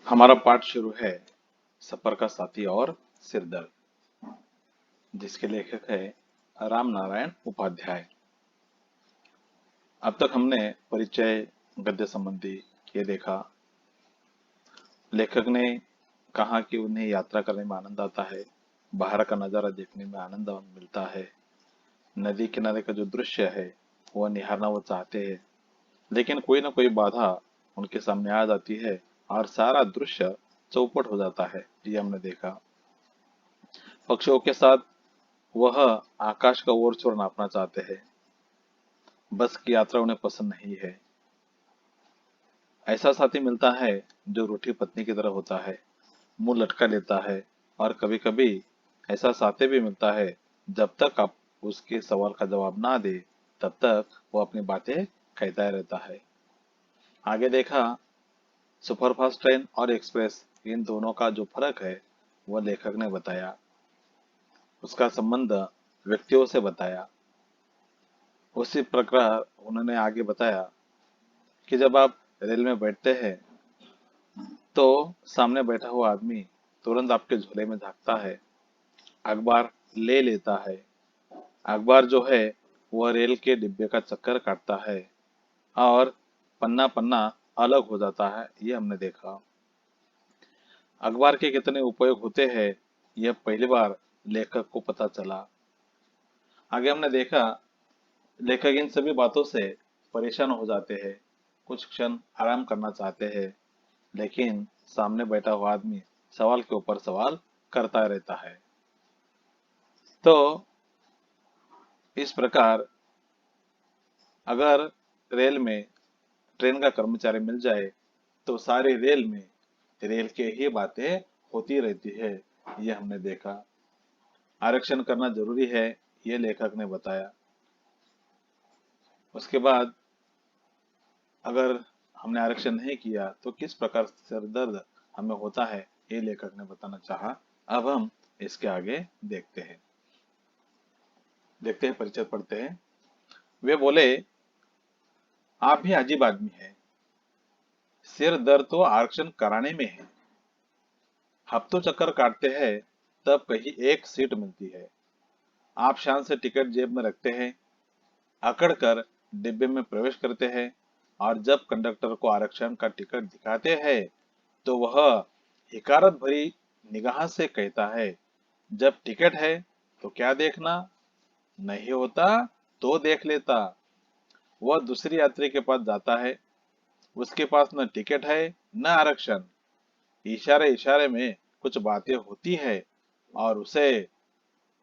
हमारा पाठ शुरू है सफर का साथी और सिरदर्द, जिसके लेखक है राम नारायण उपाध्याय। अब तक हमने परिचय, गद्य संबंधी ये देखा। लेखक ने कहा कि उन्हें यात्रा करने में आनंद आता है, बाहर का नजारा देखने में आनंद मिलता है, नदी किनारे का जो दृश्य है वह निहारना वो चाहते हैं, लेकिन कोई ना कोई बाधा उनके सामने आ जाती है और सारा दृश्य चौपट हो जाता है। ये हमने देखा। पक्षियों के साथ वह आकाश का ओर छोर नापना चाहते हैं। बस की यात्रा उन्हें पसंद नहीं है। ऐसा साथी मिलता है जो रूठी पत्नी की तरह होता है, मुंह लटका लेता है। और कभी कभी ऐसा साथी भी मिलता है, जब तक आप उसके सवाल का जवाब ना दे तब तक वो अपनी बातें कहता रहता है। आगे देखा, सुपरफास्ट ट्रेन और एक्सप्रेस, इन दोनों का जो फर्क है वह लेखक ने बताया। उसका संबंध व्यक्तियों से बताया। उसी प्रकार उन्होंने आगे बताया कि जब आप रेल में बैठते हैं तो सामने बैठा हुआ आदमी तुरंत आपके झोले में झांकता है, अखबार ले लेता है। अखबार जो है वह रेल के डिब्बे का चक्कर काटता है और पन्ना पन्ना अलग हो जाता है। ये हमने देखा। अखबार के कितने उपयोग होते हैं यह पहली बार लेखक को पता चला। आगे हमने देखा, लेखक इन सभी बातों से परेशान हो जाते हैं, कुछ क्षण आराम करना चाहते हैं, लेकिन सामने बैठा हुआ आदमी सवाल के ऊपर सवाल करता रहता है। तो इस प्रकार अगर रेल में ट्रेन का कर्मचारी मिल जाए तो सारी रेल में रेल के ही बातें होती रहती है। ये हमने देखा। आरक्षण करना जरूरी है, ये लेखक ने बताया। उसके बाद अगर हमने आरक्षण नहीं किया तो किस प्रकार सिरदर्द हमें होता है, ये लेखक ने बताना चाहा। अब हम इसके आगे देखते हैं परिचय पढ़ते हैं। वे बोले, आप भी अजीब आदमी है। सिर दर्द तो आरक्षण कराने में है। हफ्तों चक्कर काटते हैं तब कहीं एक सीट मिलती है। आप शान से टिकट जेब में रखते हैं, अकड़ कर डिब्बे में प्रवेश करते हैं और जब कंडक्टर को आरक्षण का टिकट दिखाते हैं तो वह हिकारत भरी निगाह से कहता है, जब टिकट है तो क्या देखना, नहीं होता तो देख लेता। वह दूसरी यात्री के पास जाता है, उसके पास न टिकट है न आरक्षण। इशारे इशारे में कुछ बातें होती है और उसे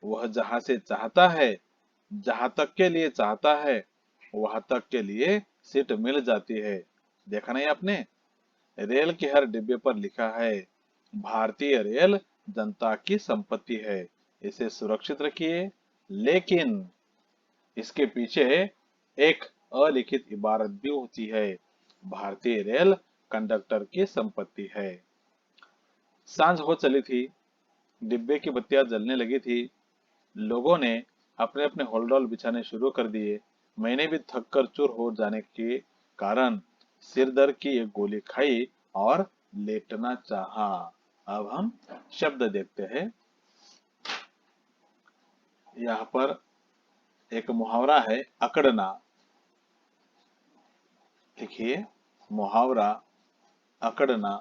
वह जहां से चाहता है, जहां तक के लिए चाहता है, वहां तक के लिए सीट मिल जाती है। देखा नहीं आपने? रेल के हर डिब्बे पर लिखा है, भारतीय रेल जनता की संपत्ति है, इसे सुरक्षित रखिए। लेकिन इसके पीछे एक अलिखित इबारत भी होती है, भारतीय रेल कंडक्टर की संपत्ति है। सांझ हो चली थी, डिब्बे की बत्तियां जलने लगी थी। लोगों ने अपने अपने होलडोल बिछाने शुरू कर दिए। मैंने भी थक कर चूर हो जाने के कारण सिर दर्द की एक गोली खाई और लेटना चाहा। अब हम शब्द देखते हैं। यहाँ पर एक मुहावरा है, अकड़ना। देखिए, मुहावरा अकड़ना,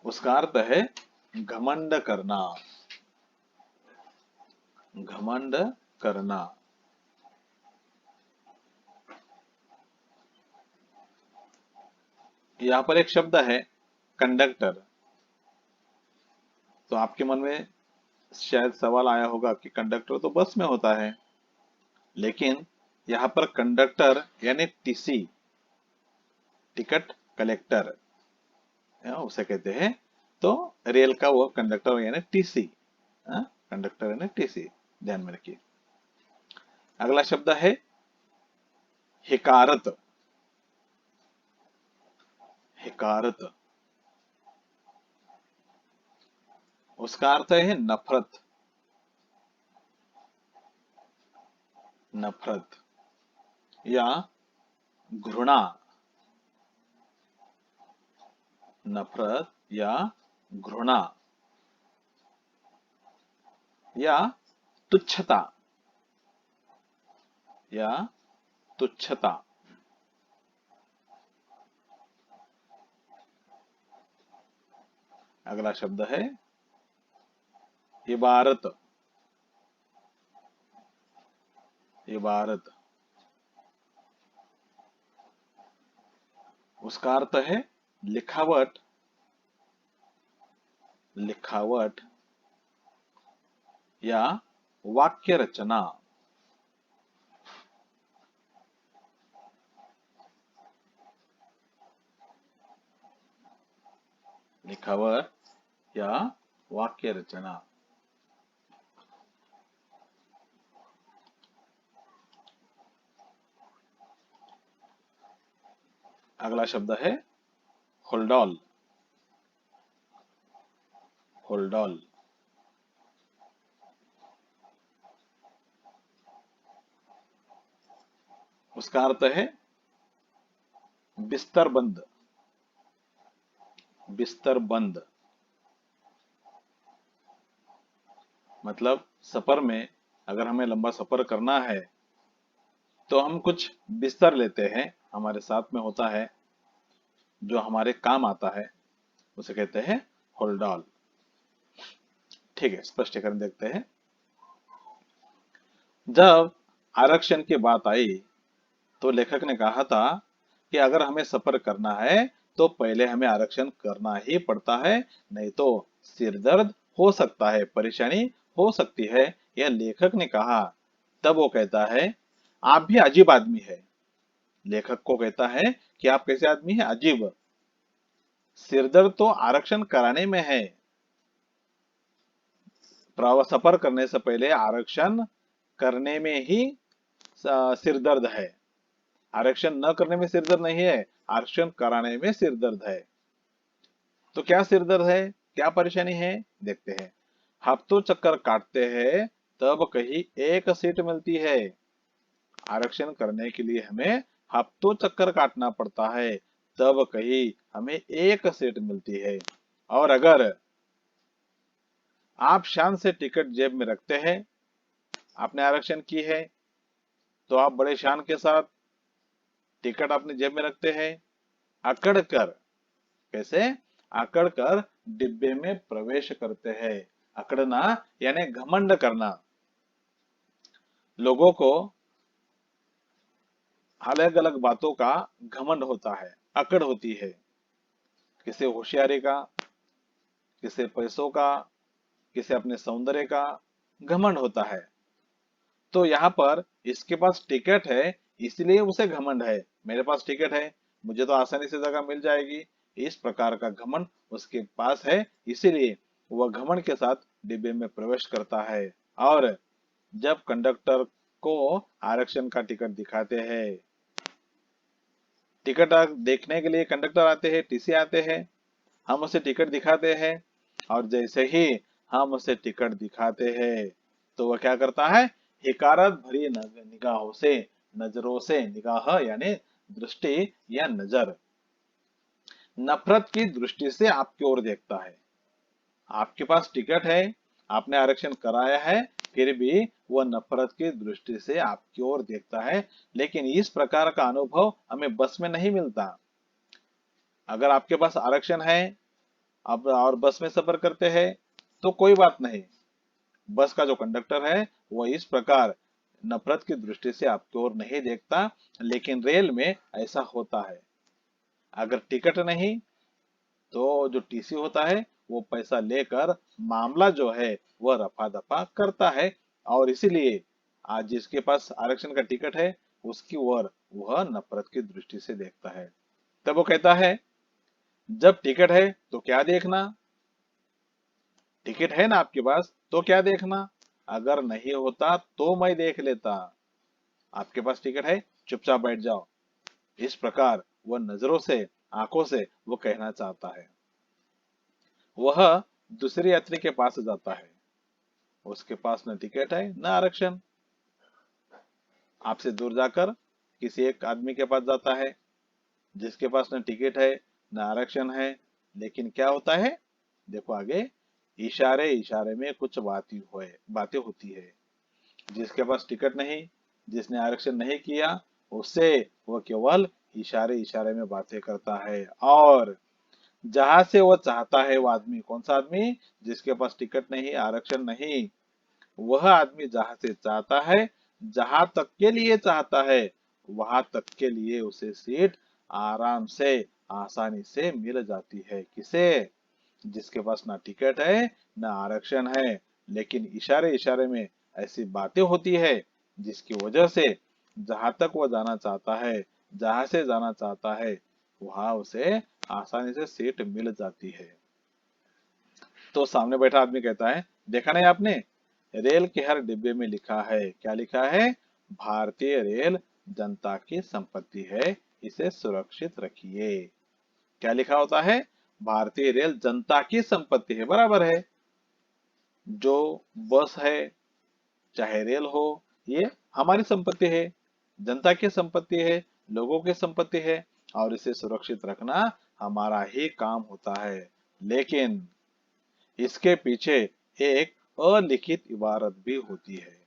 उसका अर्थ है घमंड करना। घमंड करना। यहाँ पर एक शब्द है कंडक्टर। तो आपके मन में शायद सवाल आया होगा कि कंडक्टर तो बस में होता है, लेकिन यहाँ पर कंडक्टर यानी टीसी, टिकट कलेक्टर, उसे कहते हैं। तो रेल का वो कंडक्टर यानी टीसी, कंडक्टर यानी टीसी, ध्यान में रखिए। अगला शब्द है हिकारत। हिकारत, उसका अर्थ है नफरत। नफरत या घृणा। नफरत या घृणा या तुच्छता या तुच्छता। अगला शब्द है इबारत। इबारत, उसका अर्थ है लिखावट। लिखावट या वाक्य रचना। लिखावट या वाक्य रचना। अगला शब्द है होल्डॉल। होल्डॉल, उसका अर्थ है बिस्तर बंद। बिस्तर बंद मतलब सफर में अगर हमें लंबा सफर करना है तो हम कुछ बिस्तर लेते हैं, हमारे साथ में होता है, जो हमारे काम आता है, उसे कहते हैं होल्डॉल। ठीक है, स्पष्टीकरण देखते हैं। जब आरक्षण की बात आई तो लेखक ने कहा था कि अगर हमें सफर करना है तो पहले हमें आरक्षण करना ही पड़ता है, नहीं तो सिर दर्द हो सकता है, परेशानी हो सकती है, यह लेखक ने कहा। तब वो कहता है आप भी अजीब आदमी है। लेखक को कहता है कि आप कैसे आदमी है, अजीब। सिरदर्द तो आरक्षण कराने में है, सफर करने से पहले आरक्षण करने में ही सिरदर्द है। आरक्षण न करने में सिरदर्द नहीं है, आरक्षण कराने में सिरदर्द है। तो क्या सिरदर्द है, क्या परेशानी है, देखते हैं। हफ्तों चक्कर काटते हैं तब कहीं एक सीट मिलती है। आरक्षण करने के लिए हमें हफ्तों चक्कर काटना पड़ता है, तब कहीं हमें एक सीट मिलती है। और अगर आप शान से टिकट जेब में रखते हैं, आपने आरक्षण की है तो आप बड़े शान के साथ टिकट अपने जेब में रखते हैं, अकड़ कर, कैसे, अकड़ कर डिब्बे में प्रवेश करते हैं। अकड़ना यानी घमंड करना। लोगों को अलग अलग बातों का घमंड होता है, अकड़ होती है। किसे होशियारी का, किसे पैसों का, किसे अपने सौंदर्य का घमंड होता है। तो यहाँ पर इसके पास टिकट है इसलिए उसे घमंड है, मेरे पास टिकट है मुझे तो आसानी से जगह मिल जाएगी, इस प्रकार का घमंड उसके पास है, इसीलिए वह घमंड के साथ डिब्बे में प्रवेश करता है। और जब कंडक्टर को आरक्षण का टिकट दिखाते हैं, टिकट देखने के लिए कंडक्टर आते हैं, टीसी आते हैं, हम उसे टिकट दिखाते हैं, और जैसे ही हम उसे टिकट दिखाते हैं तो वह क्या करता है, हिकारत भरी निगाहों से, नजरों से, निगाह यानी दृष्टि या नजर, नफरत की दृष्टि से आपकी ओर देखता है। आपके पास टिकट है, आपने आरक्षण कराया है, फिर भी वह नफरत की दृष्टि से आपकी ओर देखता है। लेकिन इस प्रकार का अनुभव हमें बस में नहीं मिलता। अगर आपके पास आरक्षण है आप और बस में सफर करते हैं तो कोई बात नहीं, बस का जो कंडक्टर है वह इस प्रकार नफरत की दृष्टि से आपकी ओर नहीं देखता। लेकिन रेल में ऐसा होता है। अगर टिकट नहीं तो जो टीसी होता है वो पैसा लेकर मामला जो है वह रफा दफा करता है, और इसीलिए आज जिसके पास आरक्षण का टिकट है उसकी ओर वह नफरत की दृष्टि से देखता है। तब वो कहता है जब टिकट है तो क्या देखना, टिकट है ना आपके पास तो क्या देखना, अगर नहीं होता तो मैं देख लेता, आपके पास टिकट है चुपचाप बैठ जाओ। इस प्रकार वह नजरों से, आंखों से वो कहना चाहता है। वह दूसरे यात्री के पास जाता है, उसके पास न टिकट है न आरक्षण। आपसे दूर जाकर किसी एक आदमी के पास जाता है जिसके पास न टिकट है न आरक्षण है, लेकिन क्या होता है, देखो आगे, इशारे इशारे में कुछ बातें होती है। जिसके पास टिकट नहीं, जिसने आरक्षण नहीं किया, उससे वो केवल इशारे इशारे में बातें करता है। और जहां से वो चाहता है, वो आदमी, कौन सा आदमी, जिसके पास टिकट नहीं, आरक्षण नहीं, वह आदमी जहां से चाहता है, जहां तक के लिए चाहता है, वहां तक के लिए उसे सीट आराम से, आसानी से मिल जाती है। किसे? जिसके पास ना टिकट है, ना आरक्षण है, लेकिन इशारे इशारे में ऐसी बातें होती है जिसकी वजह से जहां तक वो जाना चाहता है, जहां से जाना चाहता है, वहां उसे आसानी से सीट मिल जाती है। तो सामने बैठा आदमी कहता है, देखा नहीं आपने, रेल के हर डिब्बे में लिखा है, क्या लिखा है, भारतीय रेल जनता की संपत्ति है, इसे सुरक्षित रखिए। क्या लिखा होता है? भारतीय रेल जनता की संपत्ति है, बराबर है। जो बस है, चाहे रेल हो, ये हमारी संपत्ति है, जनता की संपत्ति है, लोगों की संपत्ति है, और इसे सुरक्षित रखना हमारा ही काम होता है। लेकिन इसके पीछे एक अलिखित इबारत भी होती है।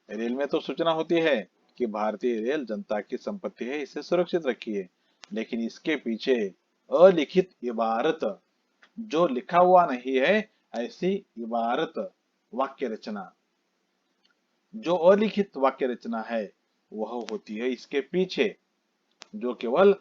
रेल में तो सूचना होती है कि भारतीय रेल जनता की संपत्ति है, इसे सुरक्षित रखिए, लेकिन इसके पीछे अलिखित इबारत, जो लिखा हुआ नहीं है, ऐसी इबारत, वाक्य रचना, जो अलिखित वाक्य रचना है, वह होती है इसके पीछे, जो केवल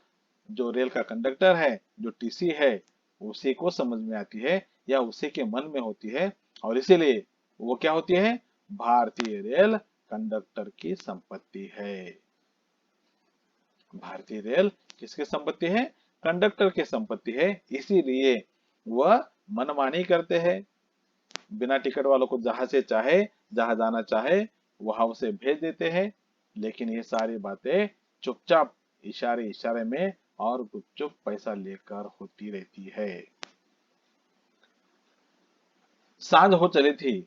जो रेल का कंडक्टर है, जो टीसी है, उसी को समझ में आती है, या उसी के मन में होती है। और इसीलिए वो क्या होती है, भारतीय रेल कंडक्टर की संपत्ति है। भारतीय रेल किसकी संपत्ति है? कंडक्टर की संपत्ति है। इसीलिए वह मनमानी करते हैं, बिना टिकट वालों को जहां से चाहे, जहां जाना चाहे, वहां उसे भेज देते हैं। लेकिन ये सारी बातें चुपचाप, इशारे इशारे में और गुपचुप पैसा लेकर होती रहती है। सांझ हो चली थी,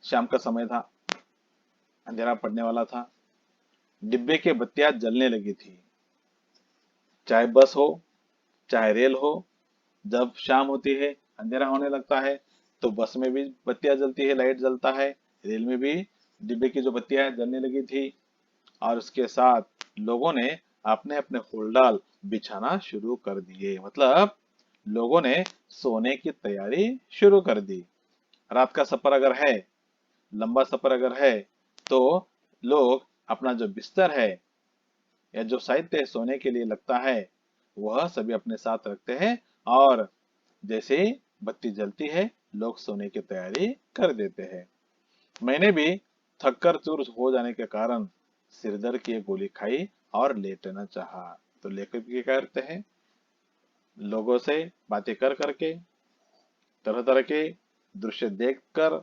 शाम का समय था, अंधेरा पड़ने वाला था, डिब्बे की बत्तियां जलने लगी थी। चाहे बस हो, चाहे रेल हो, जब शाम होती है, अंधेरा होने लगता है, तो बस में भी बत्तियां जलती है, लाइट जलता है, रेल में भी डिब्बे की जो बत्तियां जलने लगी थी। और उसके साथ लोगों ने अपने अपने फूलडाल बिछाना शुरू कर दिए, मतलब लोगों ने सोने की तैयारी शुरू कर दी। रात का सफर अगर है, लंबा सफर अगर है, तो लोग अपना जो बिस्तर है, या जो साहित्य सोने के लिए लगता है, वह सभी अपने साथ रखते हैं। और जैसे ही बत्ती जलती है, लोग सोने की तैयारी कर देते हैं। मैंने भी थक कर चूर हो जाने के कारण सिरदर्द की एक गोली खाई और लेटना चाहा। तो लेखक क्या करते हैं, लोगों से बातें कर करके, तरह तरह के दृश्य देखकर,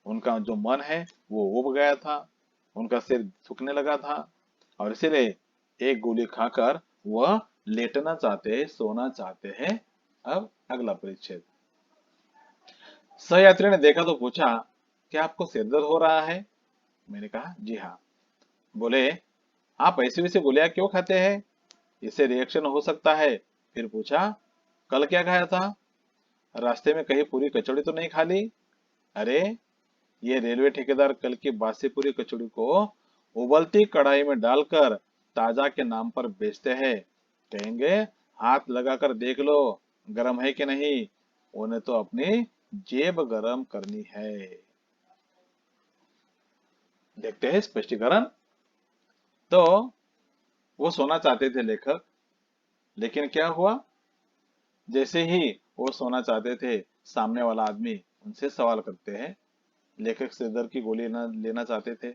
उनका जो मन है वो उब गया था, उनका सिर झुकने लगा था, और इसीलिए एक गोली खाकर वह लेटना चाहते हैं, सोना चाहते हैं। अब अगला परिच्छेद। सहयात्री ने देखा तो पूछा, क्या आपको सिरदर्द हो रहा है? मैंने कहा, जी हाँ। बोले, आप ऐसी वैसी गोलियां क्यों खाते हैं? इससे रिएक्शन हो सकता है। फिर पूछा, कल क्या खाया था? रास्ते में कहीं पूरी कचौड़ी तो नहीं खा ली? अरे, ये रेलवे ठेकेदार कल की बासी पूरी कचौड़ी को उबलती कढ़ाई में डालकर ताजा के नाम पर बेचते हैं। कहेंगे, हाथ लगाकर देख लो, गरम है कि नहीं। उन्हें तो अपनी जेब गरम करनी है। देखते हैं स्पष्टीकरण। तो वो सोना चाहते थे लेखक, लेकिन क्या हुआ, जैसे ही वो सोना चाहते थे, सामने वाला आदमी उनसे सवाल करते हैं। लेखक सिर दर्द की गोली लेना चाहते थे,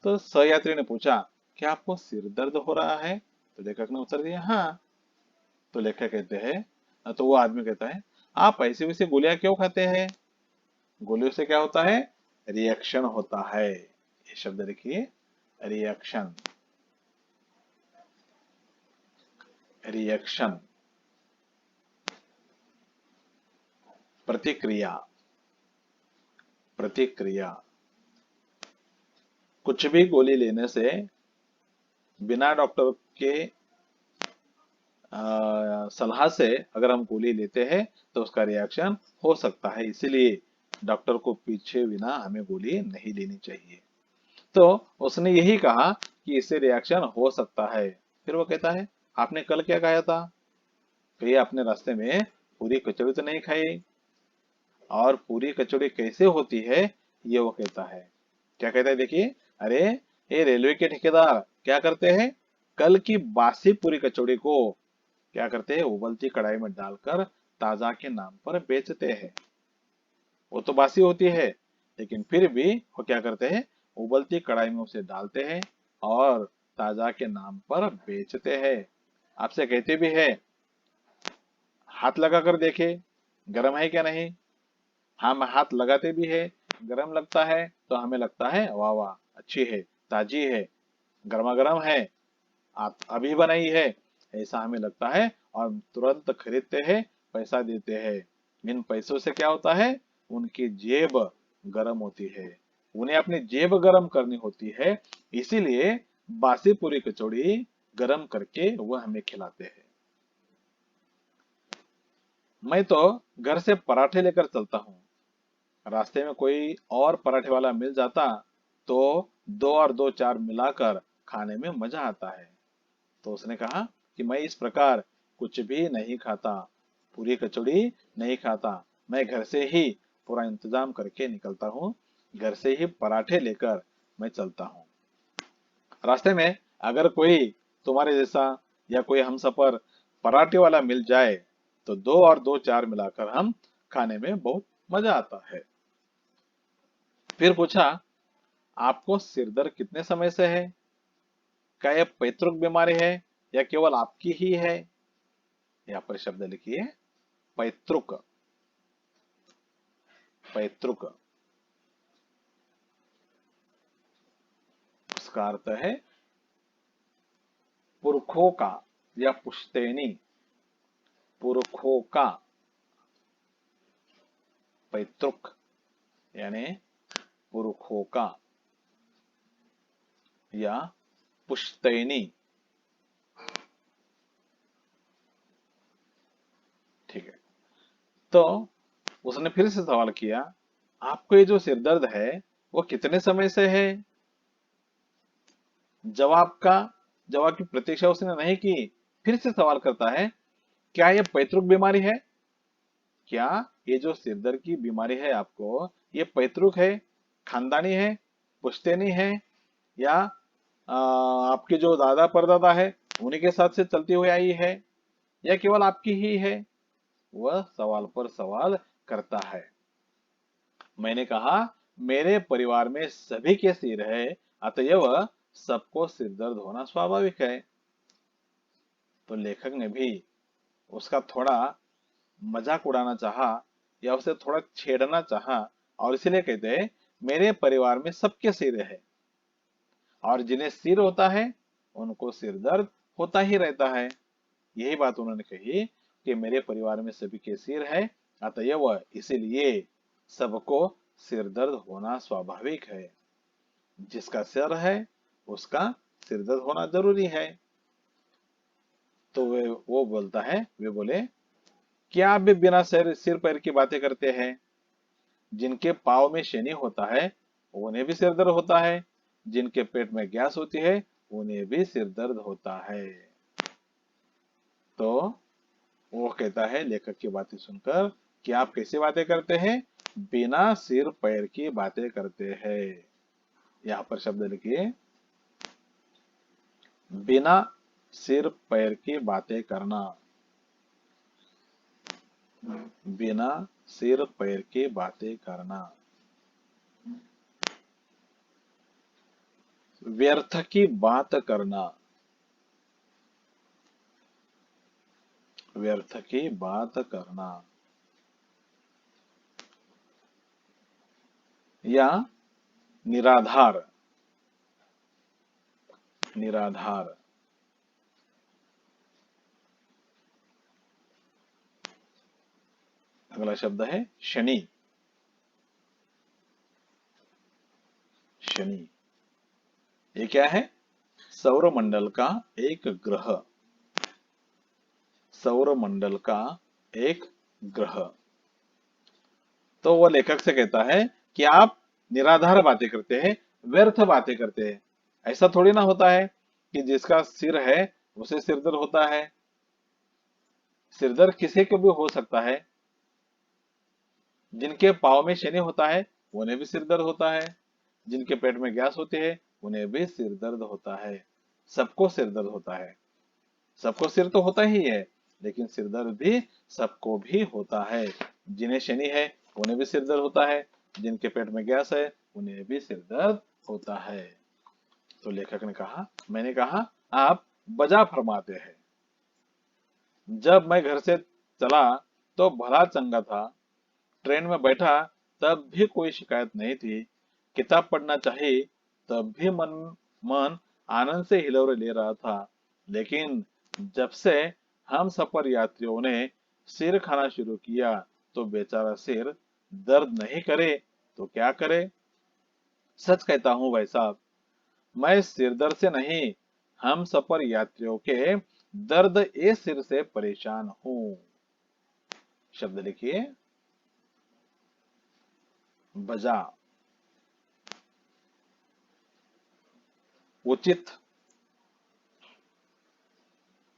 तो सहयात्री ने पूछा, क्या आपको सिर दर्द हो रहा है? तो लेखक ने उत्तर दिया, हाँ। तो लेखक कहते हैं, तो वो आदमी कहता है, आप ऐसी वैसी गोलियां क्यों खाते हैं? गोलियों से क्या होता है, रिएक्शन होता है। ये शब्द देखिए, रिएक्शन, रिएक्शन, प्रतिक्रिया, प्रतिक्रिया। कुछ भी गोली लेने से, बिना डॉक्टर के सलाह से अगर हम गोली लेते हैं तो उसका रिएक्शन हो सकता है, इसीलिए डॉक्टर को पूछे बिना हमें गोली नहीं लेनी चाहिए। तो उसने यही कहा कि इससे रिएक्शन हो सकता है। फिर वो कहता है, आपने कल क्या खाया था? कहीं आपने रास्ते में पूरी कचौड़ी तो नहीं खाई? और पूरी कचौड़ी कैसे होती है, ये वो कहता है। क्या कहता है देखिए, अरे ये रेलवे के ठेकेदार क्या करते हैं, कल की बासी पूरी कचौड़ी को क्या करते हैं, उबलती कढ़ाई में डालकर ताजा के नाम पर बेचते हैं। वो तो बासी होती है, लेकिन फिर भी वो क्या करते हैं, उबलती कढ़ाई में उसे डालते हैं और ताजा के नाम पर बेचते हैं। आपसे कहते भी है, हाथ लगा कर देखे गरम है क्या नहीं। हम हाथ लगाते भी है, गरम लगता है तो हमें लगता है वाह वाह अच्छी है, ताजी है, गर्मा गर्म है, आप अभी बनाई है, ऐसा हमें लगता है और तुरंत खरीदते हैं, पैसा देते हैं। इन पैसों से क्या होता है, उनकी जेब गरम होती है, उन्हें अपनी जेब गरम करनी होती है, इसीलिए बासी पूरी कचौड़ी गरम करके वह हमें खिलाते हैं। मैं तो घर से पराठे लेकर चलता हूँ, रास्ते में कोई और पराठे वाला मिल जाता तो दो और दो चार मिलाकर खाने में मजा आता है। तो उसने कहा कि मैं इस प्रकार कुछ भी नहीं खाता, पूरी कचौड़ी नहीं खाता, मैं घर से ही पूरा इंतजाम करके निकलता हूँ, घर से ही पराठे लेकर मैं चलता हूँ। रास्ते में अगर कोई तुम्हारे जैसा या कोई हमसफर पराठे वाला मिल जाए तो दो और दो चार मिलाकर हम खाने में बहुत मजा आता है। फिर पूछा, आपको सिरदर्द कितने समय से है? क्या यह पैतृक बीमारी है या केवल आपकी ही है? यहाँ पर शब्द लिखिए, पैतृक। पैतृक उसका अर्थ है पुरखों का या पुश्तैनी, पुरखों का। पैतृक यानी पुरखों का या पुश्तैनी। ठीक है, तो उसने फिर से सवाल किया, आपको ये जो सिरदर्द है वो कितने समय से है? जवाब का जवाब की प्रतीक्षा उसने नहीं की, फिर से सवाल करता है, क्या यह पैतृक बीमारी है? क्या ये जो सिरदर्द की बीमारी है आपको, ये पैतृक है, खानदानी है, पुश्तैनी है, या आपके जो दादा परदादा है उन्हीं के साथ से चलती हुई आई है, या केवल आपकी ही है? वह सवाल पर सवाल करता है। मैंने कहा, मेरे परिवार में सभी के सिर है, अतएव सबको सिर दर्द होना स्वाभाविक है। तो लेखक ने भी उसका थोड़ा मजाक उड़ाना चाहा या उसे थोड़ा छेड़ना चाहा, और इसीलिए कहते हैं, मेरे परिवार में सबके सिर है और जिन्हें सिर होता है उनको सिर दर्द होता ही रहता है। यही बात उन्होंने कही कि मेरे परिवार में सभी के सिर है, अतएव इसीलिए सबको सिर दर्द होना स्वाभाविक है। जिसका सिर है उसका सिर दर्द होना जरूरी है। तो वो बोलता है, वे बोले, क्या आप भी बिना सिर पैर की बातें करते हैं? जिनके पाँव में शनि होता है उन्हें भी सिर दर्द होता है, जिनके पेट में गैस होती है उन्हें भी सिर दर्द होता है। तो वो कहता है लेखक की बातें सुनकर कि आप कैसी बातें करते हैं, बिना सिर पैर की बातें करते हैं। यहाँ पर शब्द लिखिए, बिना सिर पैर की बातें करना, बिना सिर पैर की बातें करना। व्यर्थ की बात करना, व्यर्थ की बात करना, या निराधार, निराधार। अगला शब्द है शनि, शनि। ये क्या है? सौरमंडल का एक ग्रह। सौर मंडल का एक ग्रह। तो वो लेखक से कहता है कि आप निराधार बातें करते हैं, व्यर्थ बातें करते हैं। ऐसा थोड़ी ना होता है कि जिसका सिर है उसे सिरदर्द होता है। सिरदर्द किसी को भी हो सकता है। जिनके पाँव में शनि होता है उन्हें भी सिर दर्द होता है। जिनके पेट में गैस होती है उन्हें भी सिर दर्द होता है। सबको सिर दर्द होता है। सबको सिर तो होता ही है, लेकिन सिर दर्द भी सबको भी होता है। जिन्हें शनि है उन्हें भी सिर दर्द होता है। जिनके पेट में गैस है उन्हें भी सिर दर्द होता है। तो लेखक ने कहा, मैंने कहा, आप बजा फरमाते हैं। जब मैं घर से चला तो भला चंगा था। ट्रेन में बैठा तब भी कोई शिकायत नहीं थी। किताब पढ़ना चाहिए तब भी मन मन आनंद से हिलोरे ले रहा था। लेकिन जब से हम सफर यात्रियों ने सिर खाना शुरू किया तो बेचारा सिर दर्द नहीं करे तो क्या करे। सच कहता हूँ भाई साहब, मैं सिर दर्द से नहीं, हम सफर यात्रियों के दर्द ए सिर से परेशान हूँ। शब्द लिखिए, बजा, उचित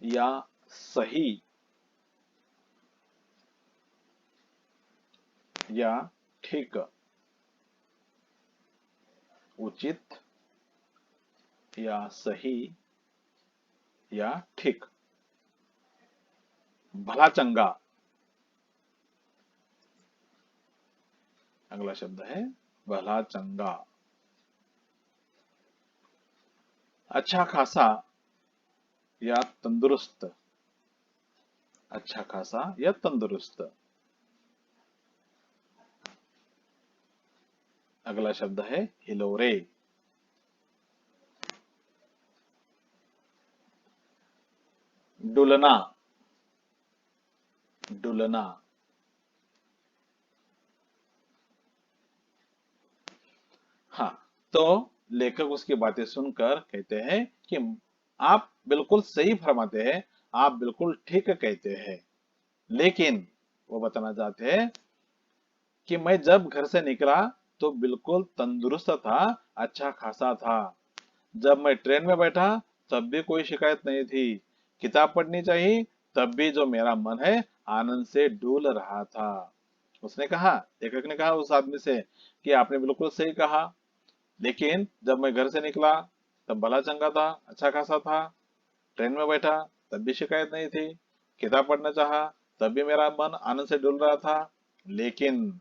या सही या ठीक। उचित या सही या ठीक। भला चंगा। अगला शब्द है भला चंगा। अच्छा खासा या तंदुरुस्त। अच्छा खासा या तंदुरुस्त। अगला शब्द है हिलोरे। डुलना। डुलना। हाँ, तो लेखक उसकी बातें सुनकर कहते हैं कि आप बिल्कुल सही फरमाते हैं, आप बिल्कुल ठीक कहते हैं। लेकिन वो बताना चाहते हैं कि मैं जब घर से निकला तो बिल्कुल तंदुरुस्त था, अच्छा खासा था। जब मैं ट्रेन में बैठा तब भी कोई शिकायत नहीं थी। किताब पढ़नी चाहिए तब भी जो मेरा मन है आनंद से डूल रहा था। उसने कहा, लेखक ने कहा उस आदमी से कि आपने बिल्कुल सही कहा। लेकिन जब मैं घर से निकला तब भला चंगा था, अच्छा खासा था। ट्रेन में बैठा तब भी शिकायत नहीं थी। किताब पढ़ना चाहा तब भी मेरा मन आनंद से डुल रहा था। लेकिन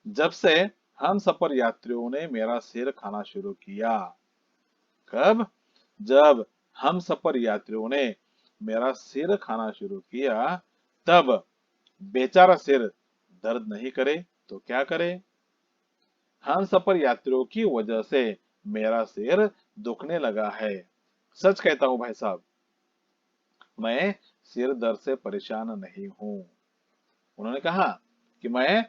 जब से हम सफर यात्रियों ने मेरा सिर खाना शुरू किया। कब? जब हम सफर यात्रियों ने मेरा सिर खाना शुरू किया तब बेचारा सिर दर्द नहीं करे तो क्या करे। हम सफर यात्रियों की वजह से मेरा सिर दुखने लगा है। सच कहता हूँ भाई साहब, मैं सिर दर्द से परेशान नहीं हूँ। उन्होंने कहा कि मैं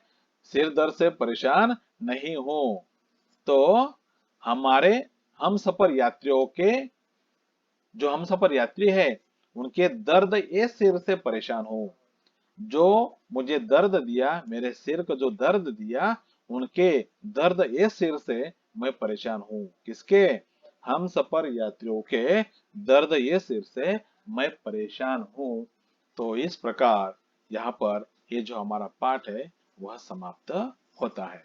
सिर दर्द से परेशान नहीं हूँ। तो हमारे हम सफर यात्रियों के जो हम सफर यात्री है उनके दर्द ए सिर से परेशान हूँ। जो मुझे दर्द दिया, मेरे सिर को जो दर्द दिया, उनके दर्द ए सिर से मैं परेशान हूँ। किसके? हम सफर यात्रियों के दर्द ए सिर से मैं परेशान हूँ। तो इस प्रकार यहाँ पर ये जो हमारा पाठ है वह समाप्त होता है।